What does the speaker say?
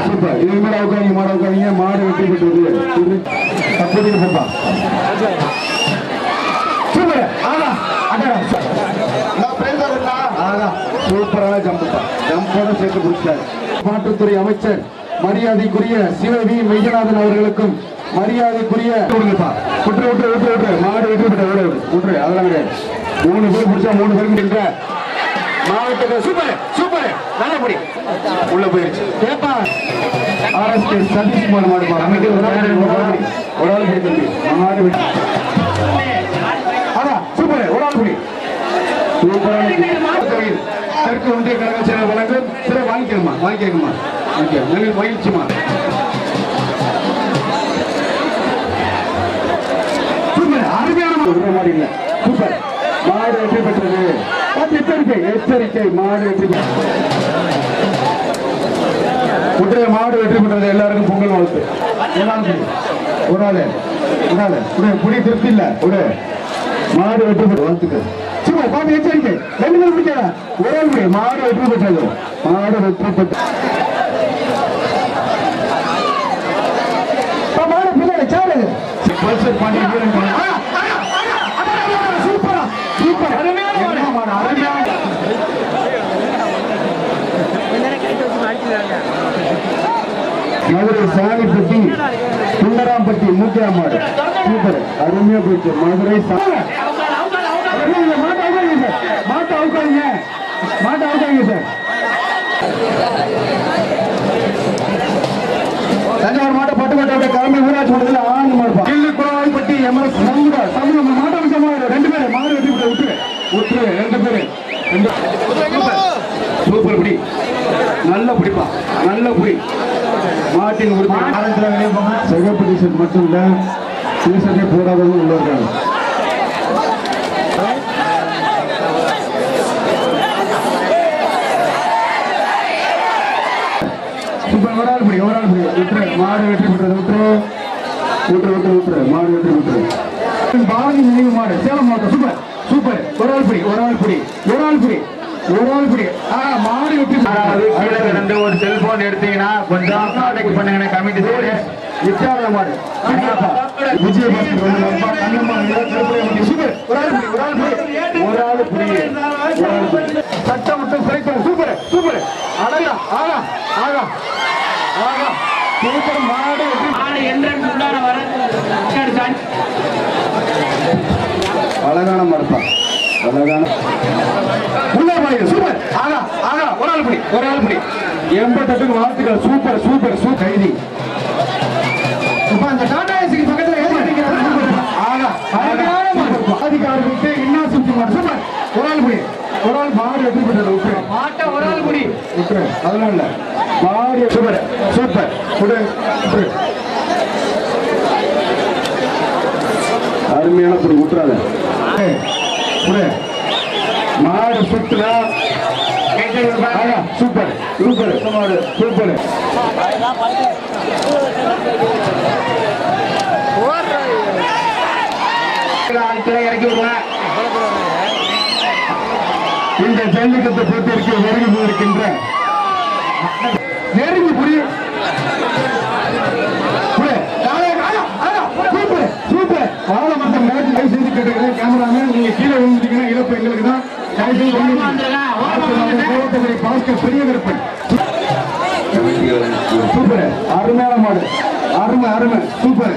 Super. இது மேல உட்காந்து மாட உட்காந்தீங்க, மாடு வெட்டி விட்டுருது. தப்பு போப்பா. சூப்பர். ஆகா சூப்பரான ஜம்புப்பா. ஜம்போட சேர்த்து பிடிச்சார். மாற்றுத்துறை அமைச்சர் மரியாதைக்குரிய சிவவி மெய்யநாதன் அவர்களுக்கும் மரியாதைக்குரிய மாடு வெற்றி பெற்ற அதெல்லாம் கிடையாது. 3 பேர் பிடிச்சா 3 பேருக்கு மாவட்ட சூப்பர் சூப்பர் நல்லபடி உள்ள போயிருச்சு. கேப்பா ஆர்எஸ்கே சதீஷ்குமார் மாடு ஒரு ஆள் பிடித்தது மாடு வெட்டி. அதான் சூப்பர் ஒரு ஆள் பிடி. தெற்கு ஒன்றிய கழக செயலர் வழங்கும் சில வாங்கிக்கணுமா மகிழ்ச்சிமா. மாதிரி இல்ல சூப்பர் மாடு வெற்றி பெற்றது. எச்சரிக்கை மாடு வெற்றி குற்றைய மாடு வெற்றி பெற்றது. எல்லாருக்கும் பொங்கல் வாழ்த்து. ஒரு ஆளு புடி திருப்தி இல்ல மாடு வெற்றி பெற்ற வாழ்த்துக்கள். சும்மா பாத்து எச்சரிக்கை 2 பேர் பிடிக்காத ஒரு ஆள் மாடு வெற்றி பெற்றது. மாடு வெற்றி பெற்ற மாடு பின்னாடி சாரு பாண்டி மதுரை சாணிப்பட்டி சுந்தராம்பட்டி மூக்கியா மாடு சூப்பர் அருமையா போயிடுச்சு. மதுரை மாட்டை அவுக்காங்க சார். தஞ்சாவூர் மாட்டை பட்டுக்கோட்டை கிளம்பி ஊராட்சி மன்றத்தில் ஆண்டு மாடுப்பா. குளவாய்ப்பட்டி எம்எஸ் சமூக மாட்ட விஷயமா 2 பேர் மாடு வெட்டி விட்டுரு 2 பேரு. சூப்பர் பிடி நல்ல பிடிப்பா நல்ல புடி. மாட்டின் சிகப்பு டிஷர்ட் மட்டும் இல்ல டிஷர்ட்டே போடாதவங்க உள்ள இருக்காங்க. சூப்பர் ஒரு ஆள் புடி விட்டுரு மாடு வெற்றி பெற்றது. விட்டுரு மாடு வெற்றி பெற்றது. பாரதி நினைவு மாடு சேலம் மாவட்டம் சூப்பர் சூப்பர் ஒரு ஆள் புடி மாடு வெற்றி. ஒரு செல்போன் எடுத்தீங்கன்னா கொஞ்சம் கான்டாக்ட் பண்ணுங்க கமிட்டி வித்தியாச மாடு விஜயபாஸ்கர் சட்டம் மட்டும் குறைப்பார். சூப்பர் அழகா சூப்பர் மாடு அழகான மாடுப்பா அழகான சூப்பர் ஒரு ஆள் பிடி 88 வாழ்த்துக்கள். சூப்பர் கைதி. அந்த டாடா ஏசிக்கு பக்கத்துல அதிகாரிகளுக்கு என்ன சுத்தி மாடு சூப்பர் ஒரு ஆள் மாடு வெற்றி பெற்றது. மாட்டை ஒரு ஆள் பிடி அதெல்லாம் இல்ல மாடு சூப்பர் அருமையான புடி விட்டுறாத மாடு சுத்துல சூப்பர் இறக்கி விடுவேன். இந்த ஜல்லிக்கட்டு போட்டிற்கு நெருங்கி போயிருக்கின்ற நெருங்கி புடி சூப்பர் ஆலமட்டம் மேட்ச் லைவ் செய்து கேட்டுக்கிறேன். கேமராமேன் நீங்க கீழே விழுந்துட்டீங்கன்னா இழப்பு எங்களுக்கு தான். பாஸ்கர் பெரிய விருப்பம் சூப்பர் அருமையான மாடு அருமை சூப்பர்